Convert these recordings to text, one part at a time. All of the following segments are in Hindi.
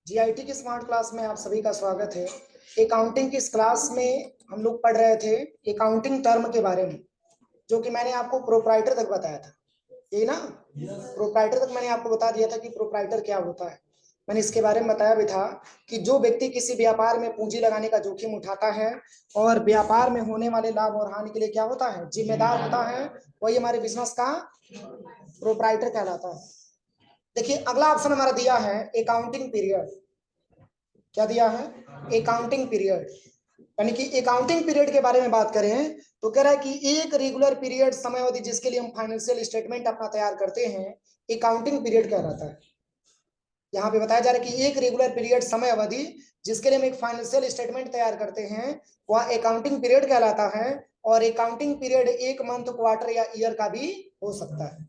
जीआईटी की स्मार्ट क्लास में आप सभी का स्वागत है। अकाउंटिंग की इस क्लास में हम लोग पढ़ रहे थे अकाउंटिंग टर्म के बारे में, जो कि मैंने आपको प्रोप्राइटर तक बताया था। यही ना, प्रोप्राइटर तक मैंने आपको बता दिया था कि प्रोप्राइटर क्या होता है। मैंने इसके बारे में बताया भी था कि जो व्यक्ति किसी व्यापार में पूंजी लगाने का जोखिम उठाता है और व्यापार में होने वाले लाभ और हानि के लिए क्या होता है, जिम्मेदार होता है, वही हमारे बिजनेस का प्रोप्राइटर कहलाता है। देखिए अगला ऑप्शन हमारा दिया है अकाउंटिंग पीरियड। क्या दिया है? Accounting period. यानी कि अकाउंटिंग पीरियड के बारे में बात करें तो कह रहा है कि एक रेगुलर पीरियड समय अवधि जिसके लिए हम फाइनेंशियल स्टेटमेंट अपना तैयार करते हैं, अकाउंटिंग पीरियड कहलाता है। यहाँ पे बताया जा रहा है कि एक रेगुलर पीरियड समय अवधि जिसके लिए हम एक फाइनेंशियल स्टेटमेंट तैयार करते हैं वह अकाउंटिंग पीरियड कहलाता है। और अकाउंटिंग पीरियड एक मंथ, क्वार्टर या ईयर का भी हो सकता है।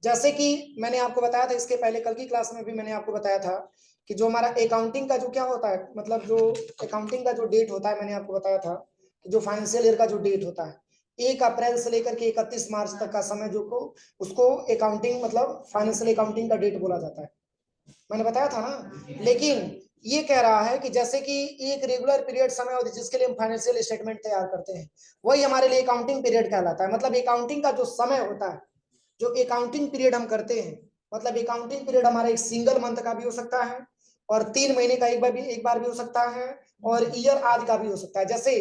जैसे कि मैंने आपको बताया था इसके पहले, कल की क्लास में भी मैंने आपको बताया था कि जो हमारा अकाउंटिंग का जो क्या होता है, मतलब जो अकाउंटिंग का जो डेट होता है, मैंने आपको बताया था कि जो फाइनेंशियल ईयर का जो डेट होता है 1 अप्रैल से लेकर के 31 मार्च तक का समय जो को उसको अकाउंटिंग मतलब फाइनेंशियल अकाउंटिंग का डेट बोला जाता है। मैंने बताया था ना। लेकिन ये कह रहा है कि जैसे कि एक रेगुलर पीरियड समय अवधि जिसके लिए हम फाइनेंशियल स्टेटमेंट तैयार करते हैं वही हमारे लिए अकाउंटिंग पीरियड कहलाता है। मतलब अकाउंटिंग का जो समय होता है, जो अकाउंटिंग पीरियड हम करते हैं, मतलब अकाउंटिंग पीरियड हमारा एक सिंगल मंथ का भी हो सकता है और 3 महीने का एक बार भी हो सकता है और ईयर आदि का भी हो सकता है। जैसे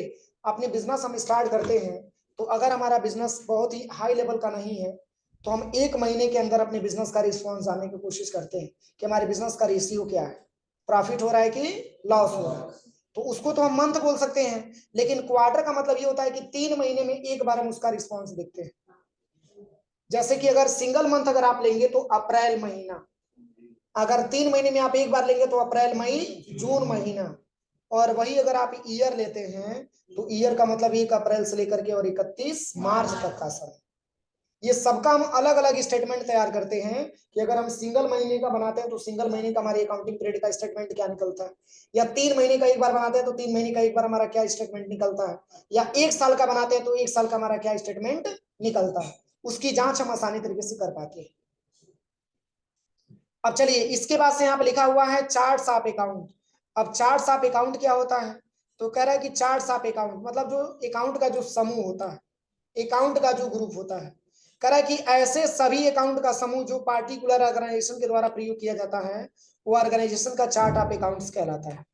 अपने बिजनेस हम स्टार्ट करते हैं तो अगर हमारा बिजनेस बहुत ही हाई लेवल का नहीं है तो हम 1 महीने के अंदर अपने बिजनेस का रिस्पॉन्स जानने की कोशिश करते हैं कि हमारे बिजनेस का रेशियो क्या है, प्रॉफिट हो रहा है कि लॉस हो रहा है। तो उसको तो हम मंथ बोल सकते हैं, लेकिन क्वार्टर का मतलब ये होता है कि 3 महीने में एक बार हम उसका रिस्पॉन्स देखते हैं। जैसे कि अगर सिंगल मंथ अगर आप लेंगे तो अप्रैल महीना, अगर 3 महीने में आप एक बार लेंगे तो अप्रैल, मई, जून महीना। और वही अगर आप ईयर लेते हैं तो ईयर का मतलब 1 अप्रैल से लेकर के और 31 मार्च तक का समय। ये सबका हम अलग अलग स्टेटमेंट तैयार करते हैं कि अगर हम सिंगल महीने का बनाते हैं तो सिंगल महीने का हमारे अकाउंटिंग पीरियड का स्टेटमेंट क्या निकलता है, या 3 महीने का एक बार बनाते हैं तो 3 महीने का एक बार हमारा क्या स्टेटमेंट निकलता है, या 1 साल का बनाते हैं तो 1 साल का हमारा क्या स्टेटमेंट निकलता है। उसकी जांच हम आसानी तरीके से कर पाते हैं। अब चलिए इसके बाद से यहाँ पे लिखा हुआ है चार्ट्स ऑफ अकाउंट। अब चार्ट्स ऑफ अकाउंट क्या होता है? तो कह रहा है कि चार्ट्स ऑफ अकाउंट मतलब जो अकाउंट का जो समूह होता है, अकाउंट का जो ग्रुप होता है, कह रहा है कि ऐसे सभी अकाउंट का समूह जो पार्टिकुलर ऑर्गेनाइजेशन के द्वारा प्रयोग किया जाता है वो ऑर्गेनाइजेशन का चार्ट ऑफ अकाउंट्स कहलाता है।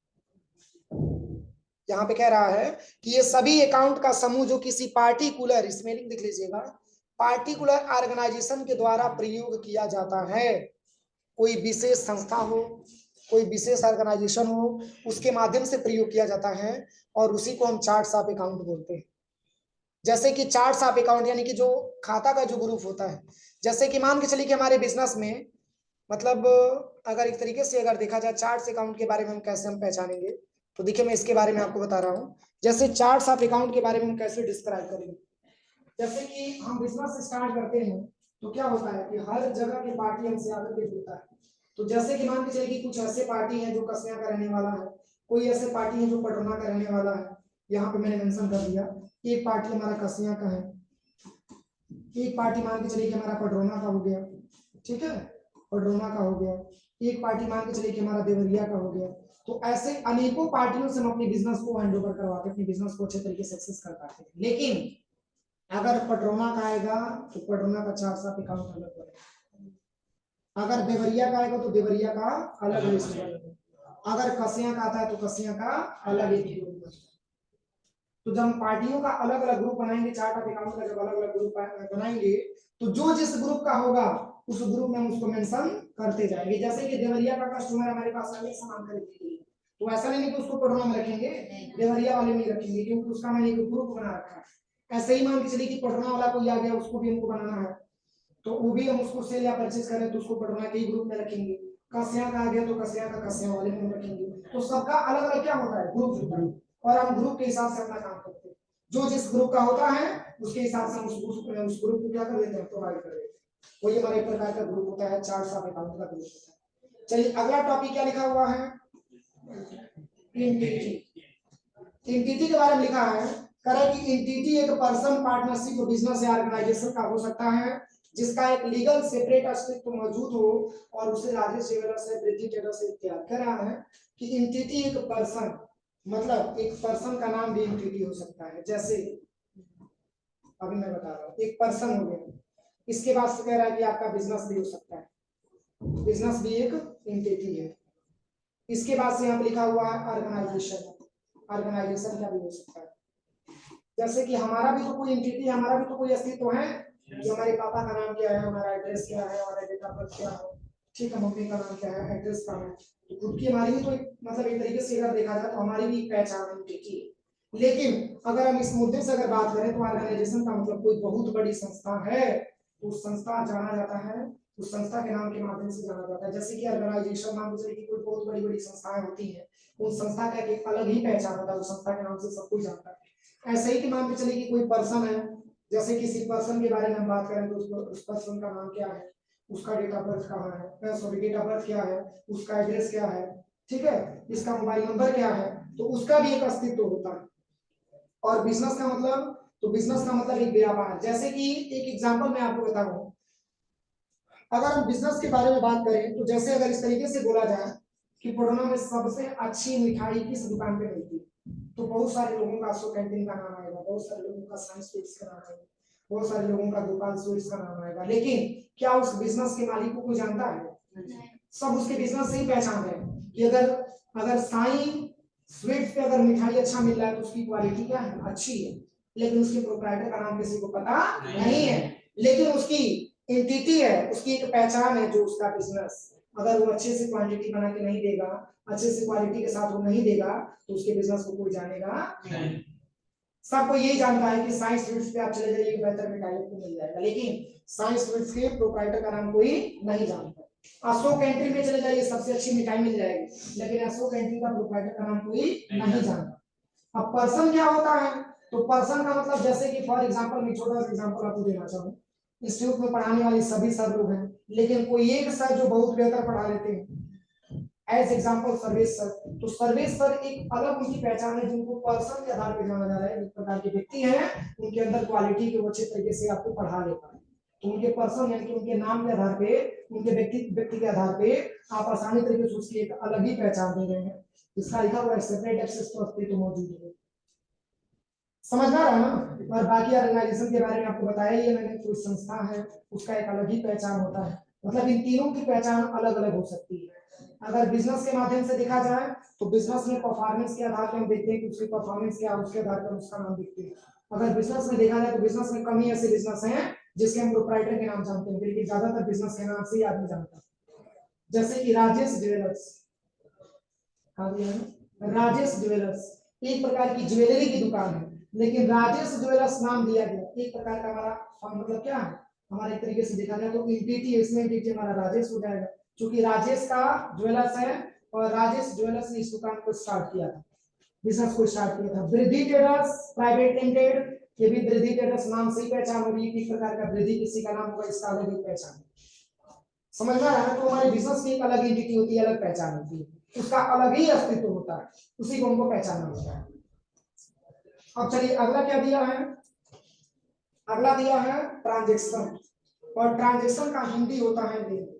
यहाँ पे कह रहा है कि ये सभी अकाउंट का समूह जो किसी पार्टिकुलर, स्पेलिंग देख लीजिएगा, पार्टिकुलर ऑर्गेनाइजेशन के द्वारा प्रयोग किया जाता है। कोई विशेष संस्था हो, कोई विशेष ऑर्गेनाइजेशन हो, उसके माध्यम से प्रयोग किया जाता है और उसी को हम चार्ट्स ऑफ अकाउंट बोलते हैं। जैसे कि चार्ट्स ऑफ अकाउंट यानी कि जो खाता का जो ग्रुप होता है, जैसे कि मान के चलिए कि हमारे बिजनेस में, मतलब अगर एक तरीके से अगर देखा जाए चार्ट्स अकाउंट के बारे में हम कैसे हम पहचानेंगे, तो देखिए मैं इसके बारे में आपको बता रहा हूँ। जैसे चार्ट्स ऑफ अकाउंट के बारे में हम कैसे डिस्क्राइब करेंगे, जैसे कि हम बिजनेस स्टार्ट करते हैं तो क्या होता है कि हर जगह की पार्टी हमसे आकर के जुड़ता है। तो जैसे कि मान के चलिए कि कुछ ऐसे पार्टी है जो कसिया का रहने वाला है, कोई ऐसे पार्टी है जो पटरौना का रहने वाला है। यहाँ पे मैंने मेंशन कर दिया, एक पार्टी हमारा कसिया का है, एक पार्टी मान के चलिए कि हमारा पटरौना का हो गया, ठीक है, पटरौना का हो गया। एक पार्टी मान के चलिए कि हमारा देवरिया का हो गया। तो ऐसे अनेकों पार्टियों से हम अपने बिजनेस को हैंड ओवर करवाते हैं, अपने बिजनेस को अच्छे तरीके से सक्सेस कर पाते हैं। लेकिन अगर पटरौना का आएगा तो पटरौना का चार्ट ऑफ अकाउंट अलग बनेगा, अगर देवरिया का आएगा तो देवरिया का अलग लिस्ट बनेगा, अगर कसिया का आता है तो कसिया का अलग एक ग्रुप बनेगा। तो जब हम पार्टियों का अलग अलग ग्रुप बनाएंगे, चार्ट ऑफ अकाउंट का जब अलग अलग ग्रुप बनाएंगे तो जो जिस ग्रुप का होगा उस ग्रुप में हम उसको मेंशन करते जाएंगे। जैसे कि देवरिया का कस्टमर हमारे पास आगे सामान खरीदने के लिए, तो ऐसा नहीं कि उसको पटरौना में रखेंगे, देवरिया वाले में रखेंगे, क्योंकि उसका मैंने एक ग्रुप बना रखा है। ऐसे ही मान के चलिए कि पटरौना वाला कोई आ गया, उसको भी हमको बनाना है, तो वो भी हम उसको सेल या परचेज करें तो उसको पटरौना के ही ग्रुप में रखेंगे। कसिया का आ गया तो कसिया का कसिया वाले में रखेंगे। तो सबका अलग अलग क्या होता है, ग्रुप होता है, और हम ग्रुप के हिसाब से अपना काम करते हैं। जो जिस ग्रुप का होता है उसके हिसाब से हम उस ग्रुप को क्या कर देते हैं, प्रोवाइड कर देते हैं। वही हमारे एक प्रकार का ग्रुप होता है, चार्ट्स ऑफ अकाउंट का ग्रुप होता है। चलिए अगला टॉपिक क्या लिखा हुआ है, एंटिटी। एंटिटी के बारे में लिखा है, कह रहा है कि एंटिटी एक पर्सन, पार्टनरशिप, बिजनेस या ऑर्गेनाइजेशन का हो सकता है जिसका एक लीगल सेपरेट अस्तित्व मौजूद हो और उसे राजेश ज्वेलर्स है, प्रीति ट्रेडर्स से इत्यादि कह रहा है कि एंटिटी एक पर्सन, मतलब एक पर्सन का नाम भी एंटिटी हो सकता है। जैसे अभी मैं बता रहा हूँ, एक पर्सन हो गया, इसके बाद से कह रहा है कि आपका बिजनेस भी हो सकता है, बिजनेस भी एक एंटिटी है। इसके बाद से यहाँ पे लिखा हुआ है ऑर्गेनाइजेशन, ऑर्गेनाइजेशन क्या भी हो सकता है। जैसे कि हमारा भी तो कोई एंटिटी, हमारा भी तो कोई अस्तित्व है कि हमारे पापा का नाम क्या है, हमारा एड्रेस क्या है, हमारा डेट ऑफ बर्थ क्या है, ठीक है, मम्मी का नाम क्या है, एड्रेस क्या है, तो खुद की हमारी भी तो मतलब एक तरीके से अगर देखा जाए तो हमारी भी पहचान एंटिटी है। लेकिन अगर हम इस मुद्दे से अगर बात करें तो ऑर्गेनाइजेशन का मतलब कोई बहुत बड़ी संस्था है, तो उस संस्था जाना जाता है, उस संस्था के नाम के माध्यम से जाना जाता है। जैसे कि ऑर्गेनाइजेशन मान लीजिए कि कोई बहुत बड़ी बड़ी संस्थाएं होती हैं, उस संस्था का एक अलग ही पहचान होता है, उस संस्था के नाम से सब कुछ जानता है। ऐसे ही कि मान के चलिए कि कोई पर्सन है, जैसे किसी पर्सन के बारे में हम बात करें तो उस पर्सन का नाम क्या है, उसका डेट ऑफ बर्थ कहाँ है, सॉरी डेट ऑफ बर्थ क्या है, उसका एड्रेस क्या है, ठीक है, इसका मोबाइल नंबर क्या है, तो उसका भी एक अस्तित्व होता है। और बिजनेस का मतलब, तो बिजनेस का मतलब एक व्यापार। जैसे कि एक एग्जांपल मैं आपको बता रहा हूँ, अगर हम बिजनेस के बारे में बात करें तो जैसे अगर इस तरीके से बोला जाए कि पुराना में सबसे अच्छी मिठाई किस दुकान पे मिलती है, तो बहुत सारे लोगों का अशोक कैंटीन का नाम आएगा, बहुत सारे लोगों का साइंस स्वीट्स का नाम आएगा, बहुत सारे लोगों का गोपाल स्वीट्स का नाम आएगा। लेकिन क्या उस बिजनेस के मालिक को कोई जानता है? सब उसके बिजनेस से ही पहचान है कि अगर अगर साईं स्वीट्स पे अगर मिठाई अच्छा मिल रहा है तो उसकी क्वालिटी क्या है, अच्छी है, लेकिन उसके प्रोप्राइटर का नाम किसी को पता नहीं है, लेकिन उसकी एंटिटी है, उसकी एक पहचान है जो उसका बिजनेस। अगर वो अच्छे से क्वांटिटी बना के नहीं देगा, अच्छे से क्वालिटी के साथ वो नहीं देगा, तो उसके बिजनेस को कोई जानेगा नहीं। सबको यही जानता है कि साइंस स्वीट्स पे आप चले जाइए बेहतर मिठाई आपको मिल जाएगा, लेकिन साइंस स्वीट्स के प्रोप्राइटर का नाम कोई नहीं जानता। अशोक कैंटीन में चले जाइए सबसे अच्छी मिठाई मिल जाएगी, लेकिन अशोक कैंटीन का प्रोप्राइटर का नाम कोई नहीं जानता। अब पर्सन क्या होता है, तो पर्सन का मतलब जैसे कि फॉर एग्जांपल मैं छोटा सा एग्जांपल आपको देना चाहूँ, इंस्टीट्यूट में पढ़ाने वाले सभी सर लोग हैं, लेकिन कोई एक सर जो बहुत बेहतर पढ़ा लेते हैं, एज एग्जांपल सर्वेश सर। तो सर्वेश सर एक अलग उनकी पहचान है, जिनको पर्सन के आधार पर जाना जा रहा है, जिस प्रकार के व्यक्ति हैं उनके अंदर क्वालिटी के वो अच्छे तरीके से आपको पढ़ा ले पाए, तो उनके पर्सन यानी कि उनके नाम के आधार पे, उनके व्यक्ति के आधार पे आप आसानी तरीके से उसकी एक अलग ही पहचान दे रहे हैं, जिसका लिखा हुआ है सेपरेट एक्सेस तो अस्तित्व मौजूद है। समझ में आ रहा है ना। और बाकी ऑर्गेनाइजेशन के बारे में आपको बताया ही है मैंने, कोई संस्था है उसका एक अलग ही पहचान होता है, मतलब इन तीनों की पहचान अलग अलग हो सकती है। अगर बिजनेस के माध्यम से देखा जाए तो बिजनेस में परफॉर्मेंस के आधार पर हम देखते हैं कि उसकी परफॉर्मेंस क्या है, उसके आधार पर उसका नाम देखते हैं। अगर बिजनेस में देखा जाए तो बिजनेस में कम ही ऐसे बिजनेस हैं जिसके हम प्रोप्राइटर के नाम जानते हैं, लेकिन ज्यादातर बिजनेस के नाम से ही आदमी जानता है। जैसे कि राजेश ज्वेलर्स, राजेश ज्वेलर्स एक प्रकार की ज्वेलरी की दुकान है, लेकिन राजेश ज्वेलर्स नाम दिया गया एक प्रकार का हमारा मतलब क्या है, हमारे तरीके से देखा जाए तो एंटिटी, इसमें एंटिटी हमारा राजेश हो जाएगा, क्योंकि राजेश का ज्वेलर्स है और राजेश ज्वेलर्स ने इस दुकान को स्टार्ट किया था, बिजनेस को स्टार्ट किया था। वृद्धि ट्रेडर्स प्राइवेट लिमिटेड, ये भी वृद्धि ट्रेडर्स नाम से ही पहचान होगी, किस प्रकार का वृद्धि किसी का नाम होगा, इसका अलग ही पहचान। समझ में आ रहा है। तो हमारे बिजनेस की एक अलग एंटिटी होती है, अलग पहचान होती है, उसका अलग ही अस्तित्व होता है, उसी को हमको पहचानना होता है। अब चलिए अगला क्या दिया है, अगला दिया है ट्रांजैक्शन, और ट्रांजैक्शन का हिंदी होता है लेन देन।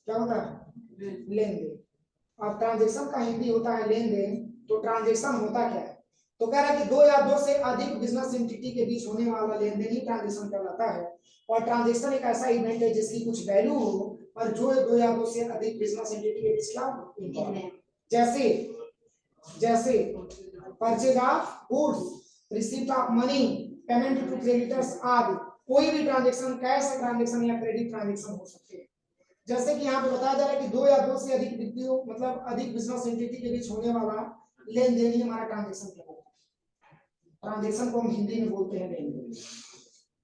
क्या होता है, लेन देन। अब ट्रांजैक्शन का हिंदी होता है लेन देन, तो ट्रांजैक्शन होता क्या है, तो कह रहा है कि दो या दो से अधिक बिजनेस एंटिटी के बीच होने वाला लेन देन ही ट्रांजैक्शन कहलाता है। और ट्रांजैक्शन एक ऐसा इवेंट है जिसकी कुछ वैल्यू हो और जो दो या दो से अधिक बिजनेस एंटिटी के बीच क्या हो, जैसे जैसे purchase of goods, receipt of money, payment to creditors आदि। कोई भी ट्रांजैक्शन कैश ट्रांजैक्शन या क्रेडिट ट्रांजैक्शन हो सकते हैं। जैसे कि यहाँ पे बताया जा रहा है कि दो या दो से अधिक व्यक्तियों मतलब अधिक बिजनेस एंटिटी के बीच होने वाला लेन देन ही हमारा ट्रांजैक्शन कहलाता है। ट्रांजैक्शन को हम हिंदी में बोलते हैं लेन देन।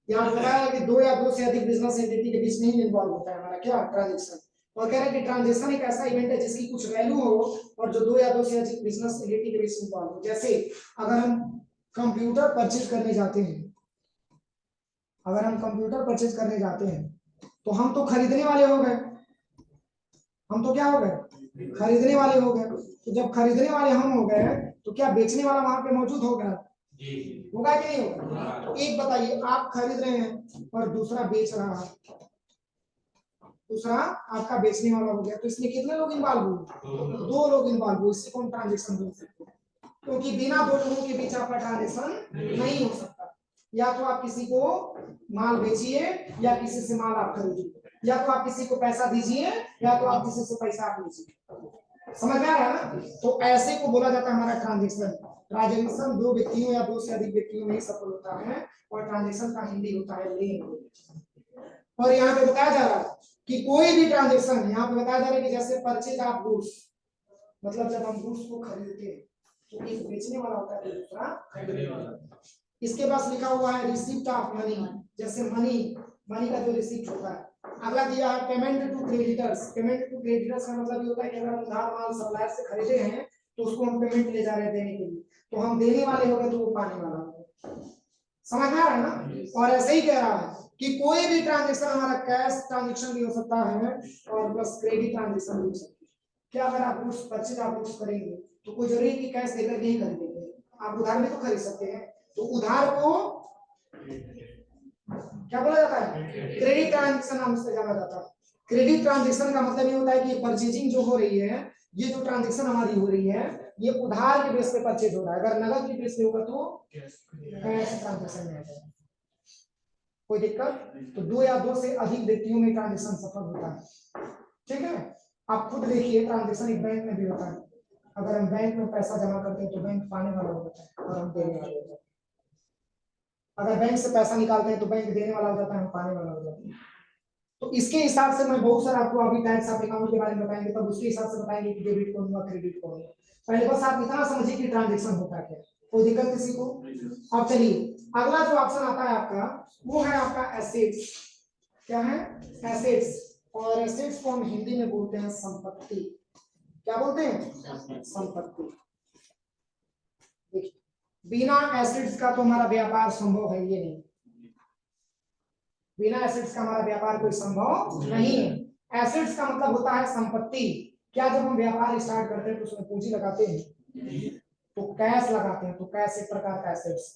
यहाँ बताया है कि दो या दो से अधिक बिजनेस एंटिटी के बीच नहीं इन्वॉल्व होता है हमारा क्या, ट्रांजैक्शन। और कह रहे हैं कि ट्रांजैक्शन एक ऐसा इवेंट है जिसकी कुछ वैल्यू हो और जो दो या दो से अधिक बिजनेस एंटिटी के बीच इन्वॉल्व हो। जैसे अगर हम कंप्यूटर परचेज करने जाते हैं, अगर हम कंप्यूटर परचेज करने जाते हैं तो हम तो खरीदने वाले हो गए, हम तो क्या हो गए, खरीदने वाले हो गए। तो जब खरीदने वाले हम हो गए तो क्या बेचने वाला वहां पे मौजूद होगा, होगा कि नहीं होगा? तो एक बताइए, आप खरीद रहे हैं और दूसरा बेच रहा है, दूसरा आपका बेचने वाला हो गया, तो इसमें कितने लोग इन्वॉल्व हुए? दो लोग इन्वॉल्व हुए, इससे कौन ट्रांजेक्शन बोल सकते हैं? क्योंकि बिना दो लोगों के बीच आपका ट्रांजेक्शन नहीं हो सकता। या तो आप किसी को माल बेचिए या किसी से माल आप खरीदिए, या तो आप किसी को पैसा दीजिए या तो आप किसी से पैसा आप लीजिए। समझ में आ रहा है ना? तो ऐसे को बोला जाता है हमारा ट्रांजेक्शन। ट्रांजेक्शन दो व्यक्तियों या दो से अधिक व्यक्तियों में ही सफल होता है, और ट्रांजेक्शन का हिंदी होता है लेन देन। और यहाँ पे बताया जा रहा है कि कोई भी ट्रांजेक्शन, यहाँ पे बताया जा रहा है कि जैसे परचेज ऑफ गुड्स, मतलब जब हम गुड्स को खरीदते हैं तो एक बेचने वाला होता है तो दूसरा खरीदने वाला। इसके पास लिखा हुआ है रिसिप्ट ऑफ मनी, जैसे मनी का जो रिसिप्ट होता है। अगला दिया है payment to creditors. Payment to creditors का मतलब ये होता है कि अगर हम उधार माल सप्लायर से खरीदे हैं तो उसको हम पेमेंट ले जा रहे हैं देने के लिए, तो हम देने वाले हो गए तो वो पाने वाला होगा। समझ में आ रहा है ना? और ऐसे ही कह रहा है कि कोई भी ट्रांजेक्शन हमारा कैश ट्रांजेक्शन भी हो सकता है और प्लस क्रेडिट ट्रांजेक्शन भी हो सकता है। क्या अगर आप गुड्स परचेज आप गुड्स करेंगे तो कोई जरूरी है कि कैश देकर नहीं खरीदेंगे, आप उधार भी तो खरीद सकते हैं। तो उधार को क्या बोला जाता है? क्रेडिट ट्रांजेक्शन नाम से जाना जाता है। क्रेडिट ट्रांजेक्शन का मतलब ये होता है कि परचेजिंग जो हो रही है, ये जो ट्रांजेक्शन हमारी हो रही है, ये उधार के बेस पे परचेज हो रहा है। अगर नगद के बेस पे होगा तो कैश ट्रांजेक्शन में आ जाएगा। कोई दिक्कत? तो दो या दो से अधिक व्यक्तियों में ट्रांजेक्शन सफल होता है। ठीक है, आप खुद देखिए ट्रांजेक्शन एक बैंक में भी होता है। अगर हम बैंक में पैसा जमा करते हैं तो बैंक पाने वाला होता है और हम देने वाले होते हैं। अगर बैंक से पैसा निकालते हैं तो बैंक देने वाला हो जाता है, हम पाने वाला हो जाते हैं। तो इसके हिसाब से मैं बहुत सारा आपको अभी टाइप्स ऑफ अकाउंट के बारे में बताएंगे, तब उसके हिसाब से बताएंगे कि डेबिट कौन हुआ क्रेडिट कौन हुआ। पहले बस आप इतना समझिए कि ट्रांजेक्शन होता क्या। कोई दिक्कत किसी को? अब चलिए अगला जो ऑप्शन आता है आपका, वो है आपका एसेट्स। क्या है? एसेट्स। और एसेट्स को हम हिंदी में बोलते हैं संपत्ति। क्या बोलते हैं? संपत्ति। देखिए, बिना एसेट्स का तो हमारा व्यापार संभव है ये नहीं। बिना एसेट्स का हमारा व्यापार कोई संभव नहीं है। एसेट्स का मतलब होता है संपत्ति। क्या जब हम व्यापार स्टार्ट करते हैं तो उसमें पूंजी लगाते हैं, तो कैश लगाते हैं, तो कैश एक प्रकार का एसेट्स।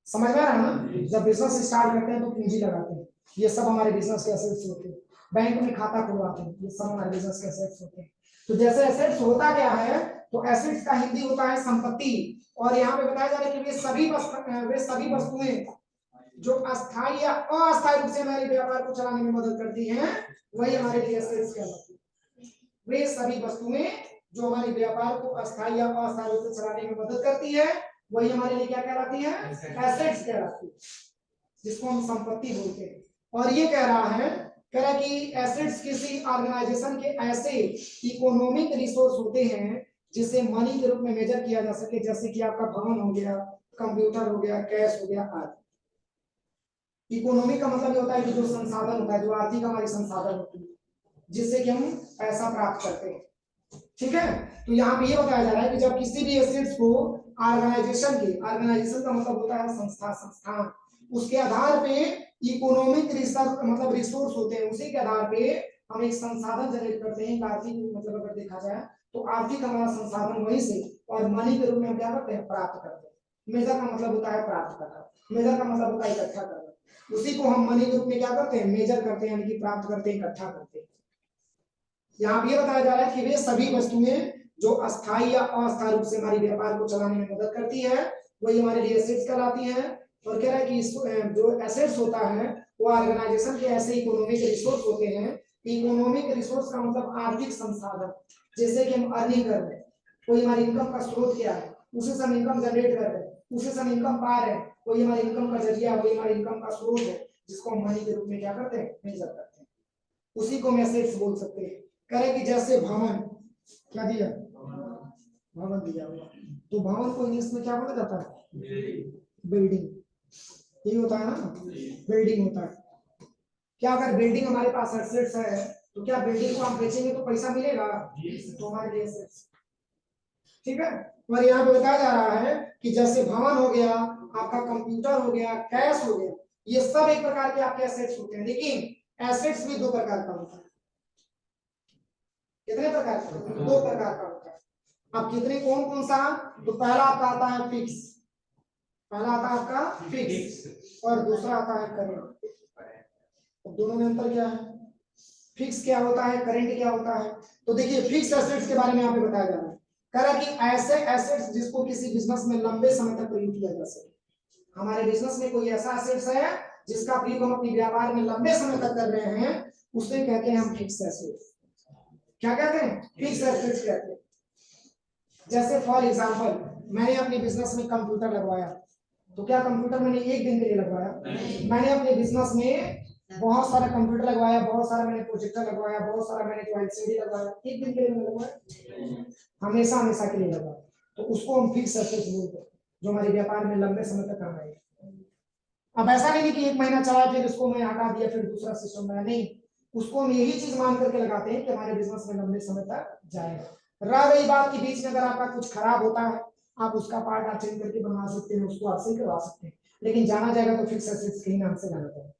समझ में आ रहा है ना? जब बिजनेस स्टार्ट करते हैं तो पूंजी लगाते हैं, ये सब हमारे बिजनेस के एसेट्स होते हैं। बैंक में खाता खुलवाते हैं, ये सब हमारे बिजनेस के एसेट्स होते हैं। तो जैसे एसेट्स होता क्या है, तो एसेट्स का हिंदी होता है संपत्ति। और यहाँ पे बताया जा रहा है कि वे सभी वस्तुएं जो अस्थायी या अस्थायी रूप से हमारे व्यापार को चलाने में मदद करती हैं, वही हमारे लिए एसेट्स कहलाती हैं। वे सभी वस्तुएं जो हमारे व्यापार को अस्थायी या अस्थायी रूप से चलाने में मदद करती है, वही हमारे लिए क्या कहलाती है? एसेट्स कहलाती है, जिसको हम संपत्ति बोलते हैं। और ये कह रहा है कि एसेट्स किसी ऑर्गेनाइजेशन के ऐसे इकोनॉमिक रिसोर्स होते हैं जिसे मनी के रूप में मेजर किया जा सके, जैसे कि आपका भवन हो गया, कंप्यूटर हो गया, कैश हो गया आदि। इकोनॉमी का मतलब ये होता है कि जो संसाधन होता है, जो आर्थिक हमारी संसाधन होती है, जिससे कि हम पैसा प्राप्त करते हैं। ठीक है, तो यहाँ पे ये बताया जा रहा है कि जब किसी भी एसेट्स को ऑर्गेनाइजेशन का मतलब होता है संस्था, संस्थान, उसके आधार पे इकोनॉमिक रिसर्च मतलब रिसोर्स होते हैं, उसी के आधार पे हम एक संसाधन जनरेट करते हैं। आर्थिक मतलब अगर देखा जाए तो आर्थिक हमारा संसाधन वहीं से, और मनी के रूप में हम क्या करते हैं? प्राप्त करते हैं। मेजर का मतलब होता है प्राप्त करना, मेजर का मतलब होता है इकट्ठा करना, उसी को हम मनी के रूप में क्या करते हैं? मेजर करते हैं, यानी कि प्राप्त करते हैं, इकट्ठा करते हैं। यहाँ भी बताया जा रहा है कि वे सभी वस्तुएं जो अस्थायी या अस्थायी रूप से हमारे व्यापार को चलाने में मदद करती है, वही हमारे लिए एसेट्स कहलाती हैं। और कह रहा है कि जो एसेट्स होता है वो ऑर्गेनाइजेशन के ऐसे इकोनॉमिक रिसोर्स होते हैं। इकोनॉमिक रिसोर्स का मतलब आर्थिक संसाधन, जैसे कि हम अर्निंग कर रहे हैं, कोई हमारी इनकम का स्रोत क्या है, उसी से हम इनकम जनरेट कर रहे हैं, उसी से हम इनकम पा रहे हैं, कोई हमारी इनकम का जरिया, वही हमारी इनकम का स्रोत है, जिसको हम मनी के रूप में क्या करते हैं? मेजर करते हैं, उसी को हम एसेट्स बोल सकते हैं। कह रहे कि जैसे भवन, क्या दिया? भवन दिया हुआ, तो भवन को इंग्लिश में क्या बोला जाता है? बिल्डिंग। यही होता है ना, बिल्डिंग होता है। क्या अगर बिल्डिंग हमारे पास एसेट्स है तो क्या बिल्डिंग को हम बेचेंगे तो पैसा मिलेगा? तो हमारे लिए एसेट्स। ठीक है, और यहाँ पे बताया जा रहा है कि जैसे भवन हो गया, आपका कंप्यूटर हो गया, कैश हो गया, ये सब एक प्रकार के आपके एसेट्स होते हैं। लेकिन एसेट्स भी दो प्रकार का होता है। कितने प्रकार का? दो प्रकार का होता है। अब कितने कौन कौन सा, तो पहला आपका आता है फिक्स, पहला आता है आपका फिक्स और दूसरा आता है करंट। अब दोनों में अंतर क्या है, फिक्स क्या होता है, करंट क्या होता है। तो देखिए फिक्स एसेट्स के बारे में यहाँ पे बताया जा रहा है, कह रहा है कि ऐसे एसेट्स जिसको किसी बिजनेस में लंबे समय तक प्रयोग किया जा सके। हमारे बिजनेस में कोई ऐसा एसेट्स है जिसका प्रयोग हम अपने व्यापार में लंबे समय तक कर रहे हैं, उसे कहते हैं हम फिक्स एसेट्स। क्या कहते हैं, फिक्स एसेट्स कहते हैं। जैसे फॉर एग्जांपल मैंने अपने बिजनेस में कंप्यूटर लगवाया, तो क्या कंप्यूटर मैंने एक दिन के लिए लगवाया, मैंने अपने बिजनेस में बहुत सारा कंप्यूटर लगवाया, बहुत सारा मैंने प्रोजेक्टर लगवाया, बहुत सारा मैंने जो एलसीडी लगवाया, एक दिन के लिए लगवाया, हमेशा हमेशा के लिए लगवाया, तो उसको हम फिक्स एसेट्स बोलते हैं, जो हमारे व्यापार में लंबे समय तक काम आएगा। अब ऐसा नहीं कि एक महीना चला फिर उसको मैं हटा दिया फिर दूसरा सिस्टम बनाया, नहीं, उसको हम यही चीज मान करके लगाते हैं कि हमारे बिजनेस में लंबे समय तक जाएगा। रह गई बात कि बीच में अगर आपका कुछ खराब होता है, आप उसका पार्ट आप चेंज करके बनवा सकते हैं, उसको आप सही करवा सकते हैं, लेकिन जाना जाएगा तो फिक्स एसेट्स के ही नाम से जाना जाएगा।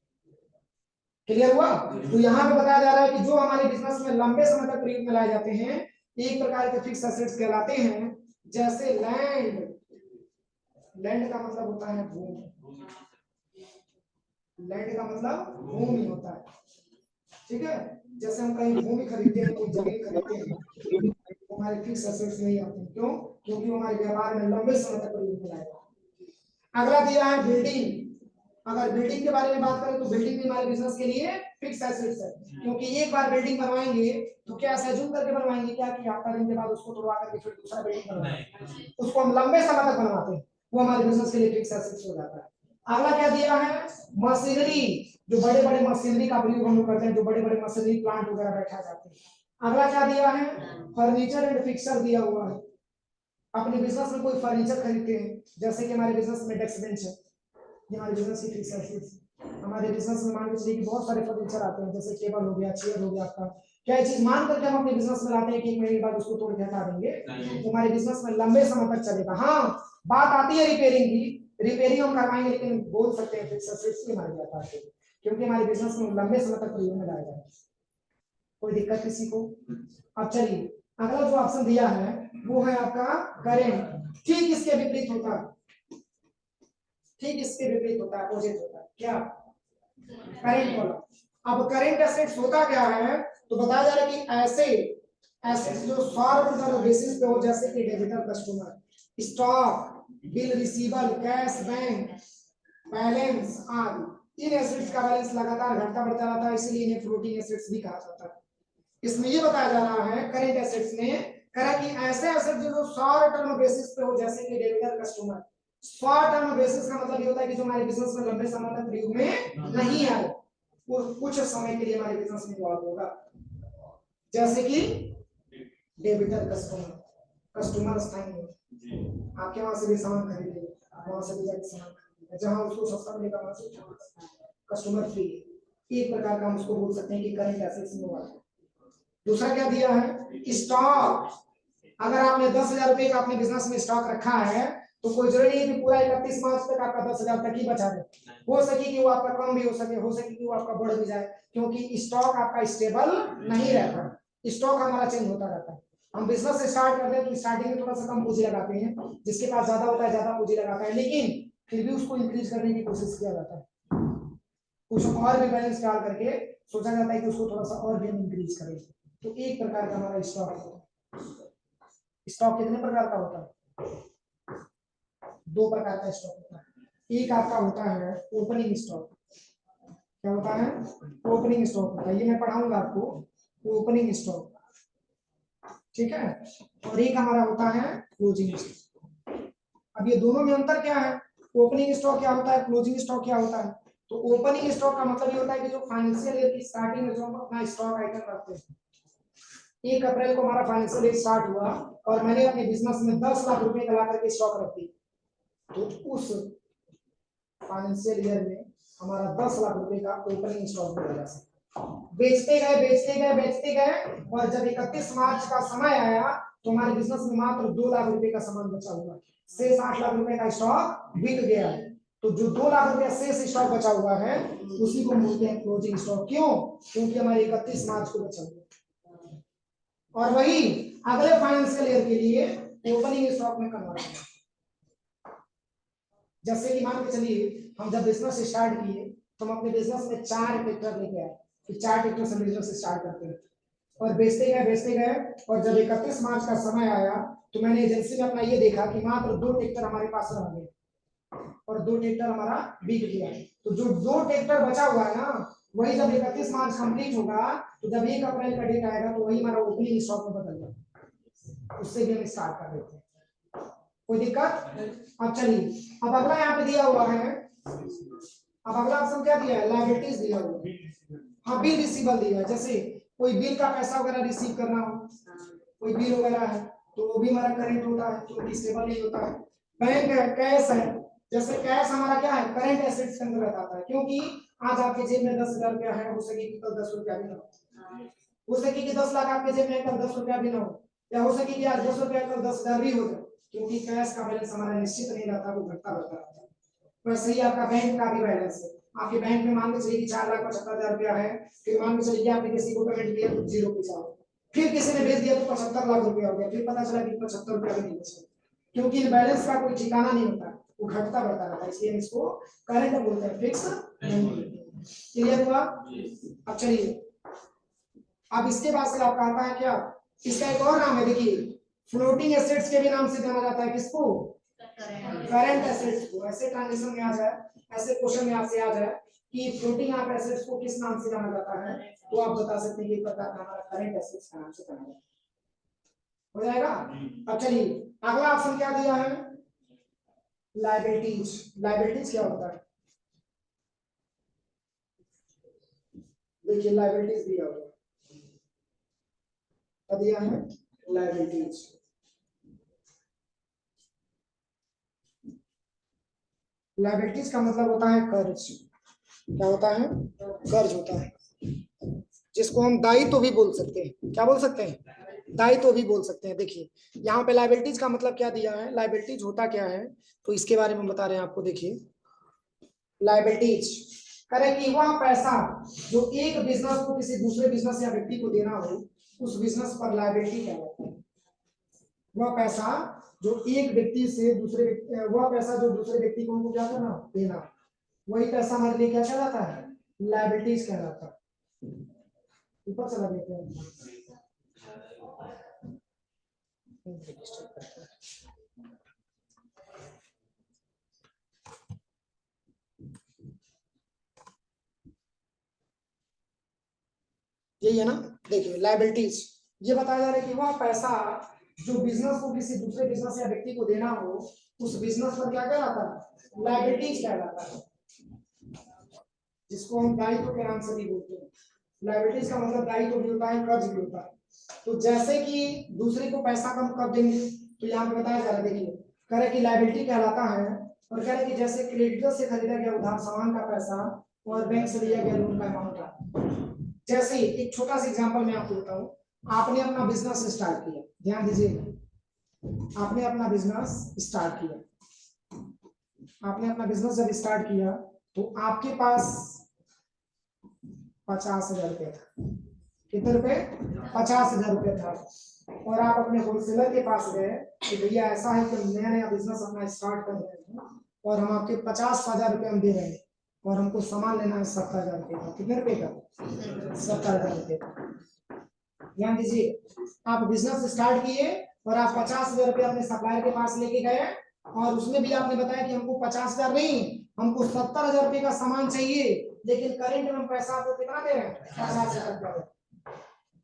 क्लियर हुआ। तो यहाँ पे बताया जा रहा है कि जो हमारे बिजनेस में लंबे समय तक प्रयोग में लाए जाते हैं एक प्रकार के फिक्स एसेट्स कहलाते हैं। जैसे लैंड, लैंड का मतलब होता है भूमि, लैंड का मतलब भूमि होता है, ठीक है। जैसे हम कहीं भूमि खरीदते हैं, कोई जमीन खरीदते हैं, तो हमारे फिक्स एसेट्स नहीं आते, क्यों, क्योंकि हमारे व्यापार में लंबे समय तक प्रयोग में लाएगा। अगला दिया है बिल्डिंग। अगर बिल्डिंग के बारे में बात करें तो बिल्डिंग भी हमारे बिजनेस के लिए फिक्स एसेट्स है, क्योंकि एक बार बिल्डिंग बनवाएंगे तो क्या एज्यूम करके बनवाएंगे क्या कि हफ्ता दिन के बाद उसको तोड़वा करके फिर दूसरा बिल्डिंग बनवाएंगे, उसको हम लंबे समय तक बनवाते हैं, वो हमारे बिजनेस के लिए फिक्स एसेट्स हो जाता है। अगला क्या दिया है, मशीनरी, जो बड़े बड़े मशीनरी का प्रयोग हम लोग करते हैं, जो बड़े बड़े मशीनरी प्लांट वगैरह बैठा जाते हैं। अगला क्या दिया है, फर्नीचर एंड फिक्सर दिया हुआ है। अपने बिजनेस में कोई फर्नीचर खरीदते हैं, जैसे कि हमारे बिजनेस में डेस्क बेंच है, ये हमारे बिजनेस की फिक्स एसेट्स। हमारे बिजनेस में मान के चलिए कि बहुत सारे फर्नीचर आते हैं, जैसे टेबल हो गया, चेयर हो गया आपका, क्या ये चीज मान करके हम अपने बिजनेस में लाते हैं कि एक महीने के बाद उसको तोड़ के हटा देंगे, तो हमारे बिजनेस में लंबे समय तक चलेगा। हाँ, बात आती है रिपेयरिंग की, रिपेयरिंग हम करवाएंगे, लेकिन बोल सकते हैं फिक्स एसेट्स ही माने जाता है, क्योंकि हमारे बिजनेस में लंबे समय तक प्रयोग में लाया जाएगा। कोई दिक्कत किसी को। अब चलिए अगला जो ऑप्शन दिया है वो है आपका करेंट। ठीक इसके विपरीत होता है, ठीक इसके विपरीत होता है, अपोजिट होता है, क्या, करेंट वाला। अब करेंट एसेट्स होता क्या है, तो बताया जा रहा है कि ऐसे एसेट्स जो शॉर्ट बेसिस पे हो, जैसे कि debtor customer, stock, bill receivable, cash bank balance आदि, इन एसेट्स का बैलेंस लगातार घटता बढ़ता रहता है, इसलिए इन्हें फ्लोटिंग एसेट्स भी कहा जाता है। इसमें ये बताया जा रहा है करेंट एसेट्स में करा कि ऐसे एसेट जो शॉर्ट टर्म बेसिस पे हो, जैसे कि debtor customer. Short term basis का मतलब ये होता है कि जो हमारे बिजनेस में लंबे समय तक प्रयोग में नहीं आए, वो कुछ समय के लिए हमारे बिजनेस में इन्वॉल्व होगा, जैसे कि डेबिटर कस्टमर, कस्टमर स्थायी है, आपके वहां से भी सामान खरीदेंगे, आप वहां से भी जाके सामान खरीदेंगे, जहां उसको सस्ता मिलेगा वहां से कस्टमर फ्री, एक प्रकार का हम उसको बोल सकते हैं कि करंट एसेट्स में हुआ। दूसरा क्या दिया है, स्टॉक। अगर आपने 10,000 रुपए का अपने बिजनेस में स्टॉक रखा है, तो कोई जरूरी नहीं है कि पूरा 31 मार्च तक आपका 10,000 तक ही बचा रहे, हो सके कि वो आपका कम भी हो सके, हो सके कि वो आपका बढ़ भी जाए, क्योंकि स्टॉक आपका स्टेबल नहीं रहता, स्टॉक हमारा चेंज होता रहता है। हम बिजनेस स्टार्ट करते हैं तो स्टार्टिंग में थोड़ा सा कम पूंजी लगाते हैं, जिसके पास ज्यादा होता है ज्यादा पूंजी लगाता है, लेकिन फिर भी उसको इंक्रीज करने की कोशिश किया जाता है, कुछ और भी बैलेंस डाल करके सोचा जाता है कि उसको थोड़ा सा और भी हम इंक्रीज करें। तो एक प्रकार का हमारा स्टॉक होता है। स्टॉक कितने प्रकार का होता है, दो प्रकार का स्टॉक होता है। एक आपका होता है ओपनिंग स्टॉक, क्या होता है, ओपनिंग स्टॉक होता है, ये मैं पढ़ाऊंगा आपको, ओपनिंग स्टॉक, ठीक है। और एक हमारा होता है क्लोजिंग स्टॉक। अब ये दोनों में अंतर क्या है, ओपनिंग स्टॉक क्या होता है, क्लोजिंग स्टॉक क्या होता है। तो ओपनिंग स्टॉक का मतलब ये होता है कि जो फाइनेंशियल ईयर की स्टार्टिंग में जो हम अपना स्टॉक आइटम रखते हैं, 1 अप्रैल को हमारा फाइनेंशियल ईयर स्टार्ट हुआ और मैंने अपने बिजनेस में 10 लाख रुपए का ला करके स्टॉक रख दी, तो उस फाइनेंशियल ईयर में हमारा 10 लाख रुपए का ओपनिंग स्टॉक हो जाएगा। बेचते गए बेचते गए बेचते गए और जब 31 मार्च का समय आया तो हमारे बिजनेस में मात्र 2 लाख रुपए का सामान बचा हुआ, शेष 8 लाख रुपए का स्टॉक बिक गया है। तो जो 2 लाख रुपया शेष स्टॉक बचा हुआ है उसी को बोलते हैं क्लोजिंग स्टॉक। क्यों, क्योंकि हमारे 31 मार्च को बचा हुआ। और वही अगले फाइनेंशियल ईयर के लिए ओपनिंग स्टॉक में कन्वर्ट होगा। जैसे कि मान के चलिए हम जब बिजनेस स्टार्ट किए तो हम अपने बिजनेस में 4 ट्रैक्टर लेके आए कि 4 ट्रैक्टर से बिजनेस स्टार्ट करते हैं और बेचते गए और जब 31 मार्च का समय आया तो मैंने एजेंसी में अपना ये देखा कि मात्र 2 ट्रैक्टर हमारे पास रह गए और 2 ट्रैक्टर हमारा बिक गया। तो जो 2 ट्रैक्टर बचा हुआ है ना, वही जब 31 मार्च कंप्लीट होगा तो जब 1 अप्रैल का डेट आएगा तो वही हमारा ओपनिंग स्टॉक में बदल जाएगा, उससे भी हम स्टार्ट कर देते हैं। कोई दिक्कत? अब चलिए, अब अगला यहाँ पे दिया हुआ है, अब अगला ऑप्शन क्या दिया है? लायबिलिटीज दिया हुआ है। हाँ, बिल रिसीवेबल दिया है। जैसे कोई बिल का पैसा वगैरह रिसीव करना हो, कोई बिल वगैरह है तो वो भी हमारा करंट होता है, क्योंकि स्टेबल नहीं होता है। बैंक है, कैश है, जैसे कैश हमारा क्या है? करंट एसेट्स के अंदर आता है, क्योंकि आज आपके जेब में 10,000 रुपया है, हो सके कि कल 10 रुपया भी ना हो, हो सके कि 10 लाख आपके जेब में कल 10 रुपया भी ना हो, या हो सके कि आज 10 रुपया कल 10,000 भी हो जाए, क्योंकि कैश का बैलेंस हमारा निश्चित नहीं रहता, वो घटता रहता है। वैसे ही आपका बैंक का भी बैलेंस है। आपके बैंक में मान के चलिए कि 4,75,000 रुपया है, फिर मान के चलिए कि आपने किसी को पेमेंट किया तो 0 पैसा हो, फिर किसी ने भेज दिया तो 75 लाख रुपया हो गया, फिर पता चला कि 75 रुपया भी नहीं बचा, क्योंकि इन बैलेंस का कोई ठिकाना नहीं होता, वो घटता बढ़ता रहता है, इसलिए इसको करंट बोलते हैं, फिक्स नहीं बोलते। क्लियर हुआ? अब चलिए, अब इसके बाद से आपका आता है क्या? इसका एक और नाम है, देखिए, फ्लोटिंग एसेट्स के भी नाम से जाना जाता है। किसको? करंट एसेट्स को। ऐसे ट्रांजेक्शन में आ जाए, ऐसे क्वेश्चन में आपसे आ जाए कि फ्लोटिंग आप एसेट्स को किस नाम से जाना जाता है, तो आप बता सकते हैं कि प्रकार का हमारा करंट एसेट्स का नाम से जाना जाता है। हो जाएगा? अब चलिए, अगला ऑप्शन क्या दिया है? लायबिलिटीज। लायबिलिटीज क्या होता है? देखिए, लायबिलिटीज दिया हुआ क्या दिया है? लायबिलिटीज। लायबिलिटीज का मतलब होता है कर्ज। क्या होता है? कर्ज होता है, जिसको हम दायित्व भी बोल सकते हैं। क्या बोल सकते हैं? दायित्व भी बोल सकते हैं। देखिए, यहाँ पे लायबिलिटीज का मतलब क्या दिया है, लायबिलिटीज होता क्या है, तो इसके बारे में बता रहे हैं आपको। देखिए, लायबिलिटीज करें कि वह पैसा जो एक बिजनेस को किसी दूसरे बिजनेस या व्यक्ति को देना हो, उस बिजनेस पर लायबिलिटी कहलाता है। वह पैसा जो एक व्यक्ति से दूसरे वह पैसा जो दूसरे व्यक्ति को उनको क्या करना? देना, वही पैसा हमारे लिए क्या कहलाता है? लायबिलिटीज कहलाता है। ऊपर चला देते हैं, यही है ना। देखिए, लायबिलिटीज ये बताया जा रहा है कि वह पैसा जो बिजनेस को किसी दूसरे बिजनेस या व्यक्ति को देना हो, उस बिजनेस पर क्या कहलाता है? लायबिलिटीज कहलाता है, जिसको हम दायित्व के नाम से भी बोलते हैं। लायबिलिटीज का मतलब दायित्व भी होता है, कर्ज भी होता है। तो जैसे कि दूसरे को पैसा कम कर देंगे, तो यहाँ पे बताया जा रहा है, देखिए, कह रहे कि लायबिलिटी कहलाता है, और कह रहे कि जैसे क्रेडिटर से खरीदा गया उधार सामान का पैसा और बैंक से लिया गया लोन का अमाउंट। जैसे एक छोटा सा एग्जांपल मैं आपको बताऊं, आपने अपना बिजनेस स्टार्ट किया, ध्यान दीजिएगा, आपने अपना बिजनेस स्टार्ट किया, आपने अपना बिजनेस जब स्टार्ट किया तो आपके पास 50,000 रुपये था। कितने रुपए? 50,000 रुपये था। और आप अपने होलसेलर के पास गए कि भैया ऐसा है कि नया नया बिजनेस अपना स्टार्ट कर रहे हैं और हम आपके 50,000 रुपये हम दे रहे हैं, और हमको सामान लेना है 70,000 रुपये का। कितने रुपए का? 70,000 रुपये का। ध्यान दीजिए, आप बिजनेस स्टार्ट किए और आप 50,000 रुपये अपने सप्लायर के पास लेके गए, और उसमें भी आपने बताया कि हमको 50,000 नहीं, हमको 70,000 रुपये का सामान चाहिए, लेकिन करेंट में पैसा आपको कितना दे रहे हैं? 50,000 रुपया।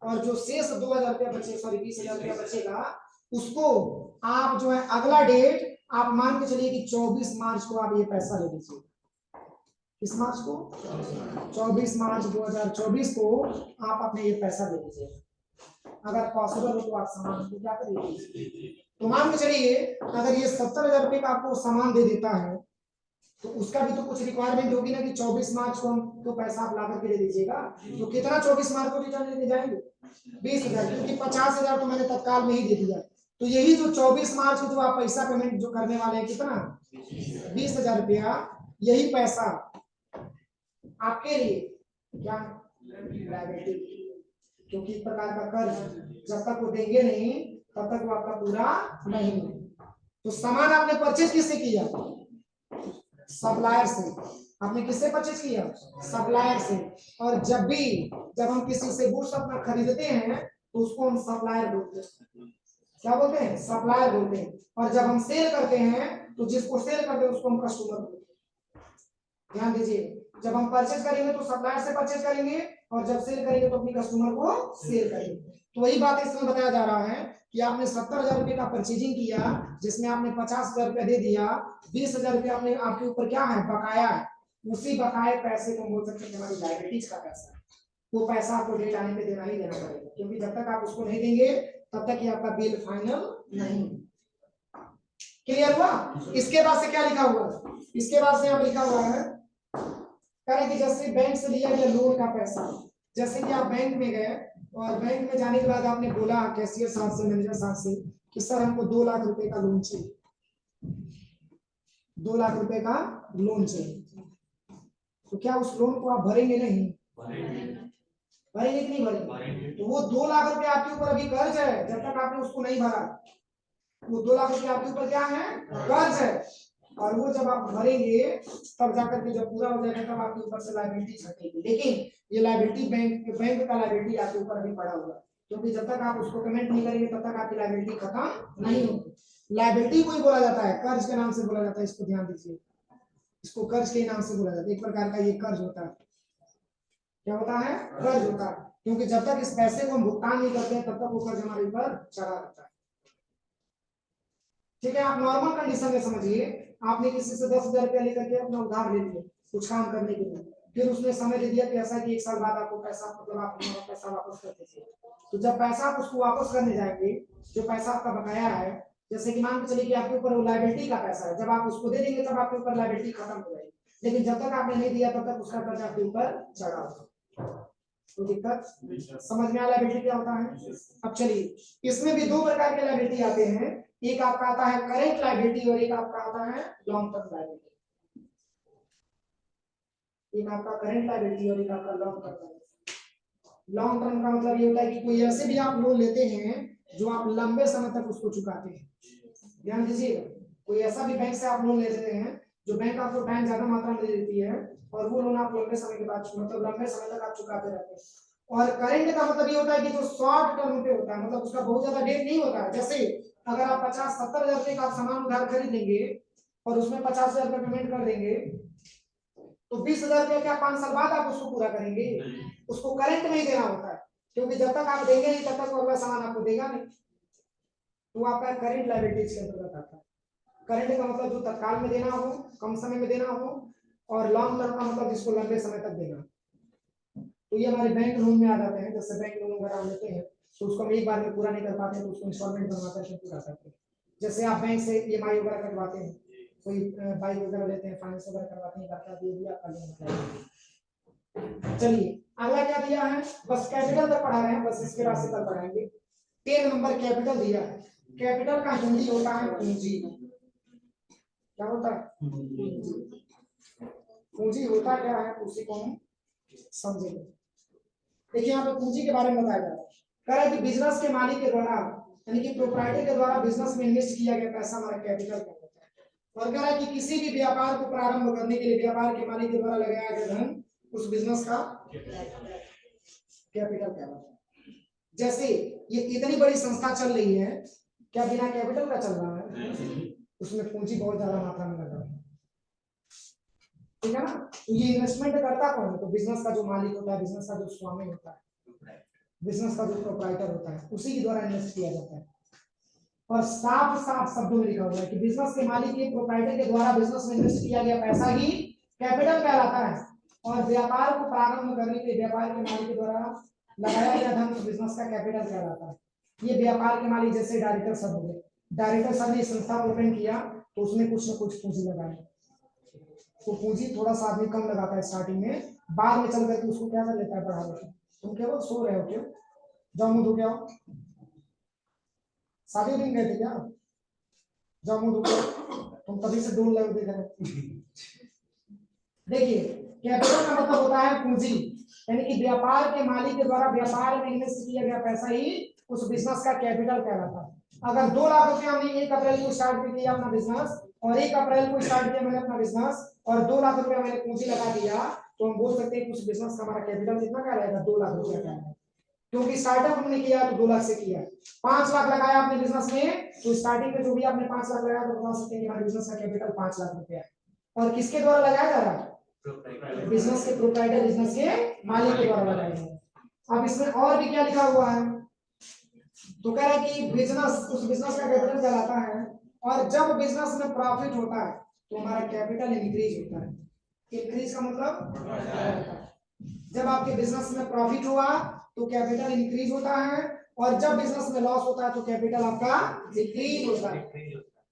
और जो शेष 2,000 रुपया बचे, सॉरी 20,000 रुपया बचेगा, उसको आप जो है अगला डेट आप मान के चलिए कि 24 मार्च को आप ये पैसा ले लीजिए। किस मार्च को? 24 मार्च 2024 को आप अपने ये पैसा दे दीजिए। अगर पॉसिबल हो तो आप सामान को क्या करिए, तो मान के चलिए अगर ये 70,000 रुपये का आपको सामान दे देता है, तो उसका भी तो कुछ रिक्वायरमेंट होगी ना कि 24 मार्च को हमको पैसा आप ला करके दे दीजिएगा। तो कितना 24 मार्च को रिटर्न लेके जाएंगे? 20,000, क्योंकि 50,000 तो मैंने तत्काल में ही दे दिया। तो यही जो 24 मार्च को जो आप पैसा पेमेंट जो करने वाले हैं, कितना? 20,000 रुपया। यही पैसा आपके लिए क्या? लायबिलिटी, क्योंकि एक प्रकार का कर्ज, जब तक वो देंगे नहीं तब तक वो आपका पूरा नहीं है। तो सामान आपने परचेज किससे किया? सप्लायर से। आपने किससे परचेज किया? सप्लायर से। और जब हम किसी से गुड्स अपना खरीदते हैं तो उसको हम सप्लायर बोलते हैं। क्या बोलते हैं? सप्लायर बोलते हैं। और जब हम सेल करते हैं तो जिसको सेल करते हैं उसको हम कस्टमर बोलते हैं। ध्यान दीजिए, जब हम परचेज करेंगे तो सप्लायर से परचेज करेंगे, और जब सेल करेंगे तो अपनी कस्टमर को सेल करेंगे। तो वही बात इसमें बताया जा रहा है कि आपने 70,000 रुपए का परचेजिंग किया, जिसमें आपने 50,000 रुपया दे दिया, 20,000 रुपया आपने आपके ऊपर क्या है? बकाया है। उसी बकाए पैसे को बोल सकते हैं हमारी लायबिलिटीज का पैसा है। वो पैसा आपको डेट आने पे देना ही देना पड़ेगा, क्योंकि जब तक आप उसको नहीं देंगे तब तक ये आपका बिल फाइनल नहीं। क्लियर हुआ? इसके बाद से क्या लिखा हुआ है? इसके बाद से यहाँ लिखा हुआ है करें कि जैसे बैंक से लिया गया लोन का पैसा, जैसे कि आप बैंक में गए और बैंक में जाने के बाद आपने बोला कैशियर साहब से, मैनेजर साहब से कि सर हमको 2 लाख रुपए का लोन चाहिए, 2 लाख रुपए का लोन चाहिए, तो क्या उस लोन को आप भरेंगे? नहीं भरेंगे कि नहीं भरेंगे? तो वो 2 लाख रुपए आपके ऊपर अभी कर्ज है, जब तक आपने उसको नहीं भरा। वो 2 लाख रुपए आपके ऊपर क्या है? कर्ज है। और वो जब आप भरेंगे तब जाकर के जब पूरा हो जाएगा तब आपके ऊपर से लायबिलिटी छटेगी। लेकिन ये लायबिलिटी बैंक का लायबिलिटी आपके ऊपर अभी पड़ा हुआ है, क्योंकि जब तक आप उसको पेमेंट नहीं करेंगे तब तक आपकी लायबिलिटी खत्म नहीं होगी। लायबिलिटी को ही बोला जाता है, कर्ज के नाम से बोला जाता है। इसको ध्यान दीजिए, इसको कर्ज के नाम से बोला जाता है। एक प्रकार का ये कर्ज होता है। क्या होता है? कर्ज होता है, क्योंकि जब तक इस पैसे को हम भुगतान नहीं करते तब तक वो कर्ज हमारे ऊपर चढ़ा रहता है। ठीक है, आप नॉर्मल कंडीशन में समझिए, आपने किसी से 10,000 रुपया लेकर के अपना उधार ले लिया कुछ काम करने के लिए, फिर उसने समय दे दिया कि ऐसा कि 1 साल बाद आपको पैसा, मतलब आप पैसा वापस कर दीजिए। तो जब पैसा आप उसको वापस करने जाएंगे, जो पैसा आपका बकाया है, जैसे कि मान के चलिए कि आपके ऊपर लायबिलिटी का पैसा है, जब आप उसको दे देंगे तब आपके ऊपर लायबिलिटी खत्म हो जाएगी। लेकिन जब तक आपने नहीं दिया तब तक उसका कर्ज आपके ऊपर चढ़ा होगा। तो दिक्कत समझ में आ? लायबिलिटी क्या होता है? अब चलिए, इसमें भी 2 प्रकार के लायबिलिटी आते हैं। एक आपका आता है करेंट लायबिलिटी और एक आपका आता है लॉन्ग टर्म लायबिलिटी। एक आपका करेंट लायबिलिटी और एक आपका long term liability. Long term का मतलब ये होता है कि कोई ऐसे भी आप लोन लेते हैं जो आप लंबे समय तक उसको चुकाते हैं। ध्यान दीजिएगा, कोई ऐसा भी बैंक से आप लोन ले लेते हैं जो बैंक आपको टाइम ज्यादा मात्रा में दे देती है, और वो लोन आप लंबे समय के बाद, मतलब लंबे समय तक आप चुकाते रहते हैं। और करेंट का मतलब ये होता है कि जो शॉर्ट टर्म पे होता है, मतलब उसका बहुत ज्यादा डेट नहीं होता है। जैसे अगर आप 50-70,000 रुपए का सामान उधार खरीद लेंगे और उसमें 50,000 रुपए पेमेंट कर देंगे, तो 20,000 रुपए क्या 5 साल बाद आप उसको पूरा करेंगे? उसको करंट में ही देना होता है, क्योंकि जब तक आप देंगे नहीं तब तक वो अगला सामान आपको देगा नहीं। तो आपका करंट लायबिलिटीज के अंतर्गत आता है। करंट का मतलब जो तत्काल में देना हो, कम समय में देना हो, और लॉन्ग टर्म का मतलब जिसको लंबे समय तक देना। तो ये हमारे बैंक लोन में आ जाते हैं। जैसे बैंक लोन वगैरह लेते हैं तो उसको हम एक बार में पूरा नहीं कर पाते तो उसको इंस्टॉलमेंट बनवा करके पूरा करते हैं। जैसे आप बैंक से ईएमआई वगैरह कटवाते हैं, कोई बाइक वगैरह लेते हैं, फाइनेंस वगैरह करवाते हैं, करता दिए दिया आपका लोन मतलब। चलिए अगला क्या दिया है? बस कैपिटल तक पढ़ा रहे हैं, बस इसके राशि तक पढ़ाएंगे। 10 नंबर कैपिटल दिया है। कैपिटल का हिंदी होता है पूंजी। क्या होता है? पूंजी होता क्या है उसी को हम समझेंगे। देखिए यहाँ पे पूंजी के बारे में बताया जा रहा है। कह रहा है कि बिजनेस के मालिक के द्वारा, यानी कि प्रोप्राइटर के द्वारा बिजनेस में इन्वेस्ट किया गया पैसा हमारा कैपिटल का होता है। और कह रहा है कि किसी भी व्यापार को प्रारंभ करने के लिए व्यापार के मालिक के द्वारा लगाया गया धन उस बिजनेस का कैपिटल कहलाता है। जैसे ये इतनी बड़ी संस्था चल रही है, क्या बिना कैपिटल का चल रहा है? उसमें पूंजी बहुत ज्यादा मात्रा में लगा है। ठीक है ना? तो ये इन्वेस्टमेंट करता कौन है? तो बिजनेस का जो मालिक होता है, बिजनेस का जो स्वामी होता है, बिजनेस का जो प्रोप्राइटर होता है, उसी के द्वारा इन्वेस्ट किया जाता है। और साफ साफ शब्दों में लिखा हुआ है कि बिजनेस के मालिक के प्रोप्राइटर के द्वारा बिजनेस में इन्वेस्ट किया गया पैसा ही कैपिटल कहलाता है। और व्यापार को प्रारंभ करने के व्यापार के मालिक के द्वारा लगाया गया धन बिजनेस का कैपिटल कहलाता है। ये व्यापार के मालिक जैसे डायरेक्टर साहब हो गए, डायरेक्टर साहब ने संस्था ओपन किया तो उसमें कुछ न कुछ पूंजी लगाई। तो पूंजी थोड़ा सा आदमी कम लगाता है स्टार्टिंग में, बाद में चल करके उसको क्या कर लेता है, बढ़ा लेता है। तुम केवल सो रहे हो? क्यों जाओ मुंह धो के आओ। शादी दिन गए थे क्या? जाओ मुंह धो के आओ। तुम तभी से डोल लगे देख रहे। देखिए कैपिटल का मतलब होता है पूंजी, यानी कि व्यापार के मालिक के द्वारा व्यापार में इन्वेस्ट किया गया पैसा ही उस बिजनेस का कैपिटल कहलाता है। अगर 2 लाख रुपया हमने 1 अप्रैल को स्टार्ट किया अपना बिजनेस, और 1 अप्रैल को स्टार्ट किया मैंने अपना बिजनेस, और 2 लाख रुपया मैंने पूंजी लगा दिया, तो हम बोल सकते हैं उस बिजनेस का हमारा कैपिटल कितना कहलाएगा, 2 लाख रुपया कहलाएगा, क्योंकि स्टार्टअप हमने किया तो 2 लाख से किया। 5 लाख लगाया अपने बिजनेस में, तो स्टार्टिंग में जो भी आपने 5 लाख लगाया तो बता सकते हैं कि हमारे बिजनेस का कैपिटल 5 लाख रुपया है। और किसके द्वारा लगाया जा रहा है, बिजनेस के प्रोप्राइटर, बिजनेस के मालिक के द्वारा लगाया जा रहा है। अब इसमें और भी क्या लिखा हुआ है, तो कह रहा है कि बिजनेस, उस बिजनेस का कैपिटल कहलाता है, और जब बिजनेस में प्रॉफिट होता है तो हमारा कैपिटल इंक्रीज होता है। इंक्रीज का मतलब जब आपके बिजनेस में प्रॉफिट हुआ तो कैपिटल इंक्रीज होता है, और जब बिजनेस में लॉस होता है तो कैपिटल आपका डिक्रीज होता है,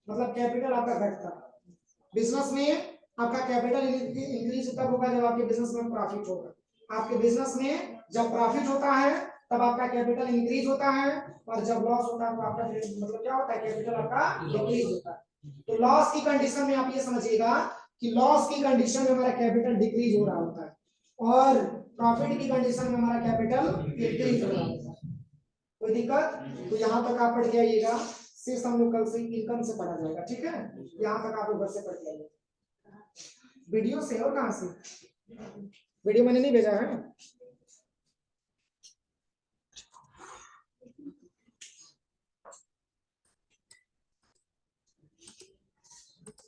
मतलब कैपिटल आपका घटता है। बिजनेस में आपका कैपिटल इंक्रीज तब होगा जब आपके बिजनेस में प्रॉफिट होगा। आपके बिजनेस में जब प्रॉफिट होता है तब आपका कैपिटल इंक्रीज होता है, और जब लॉस होता है तो आपका मतलब क्या होता है, कैपिटल आपका डिक्रीज होता है। तो लॉस की कंडीशन में आप ये समझिएगा कि लॉस की कंडीशन में हमारा कैपिटल डिक्रीज हो रहा होता है, और प्रॉफिट की कंडीशन में हमारा कैपिटल इंक्रीज हो रहा होता है। कोई दिक्कत? तो यहाँ तक आप पढ़ के आइएगा, शेष हम लोग कल से इनकम से पढ़ा जाएगा, ठीक है? यहाँ तक आप लोग घर से पढ़ के आइएगा। वीडियो से और कहाँ से? वीडियो मैंने नहीं भेजा है।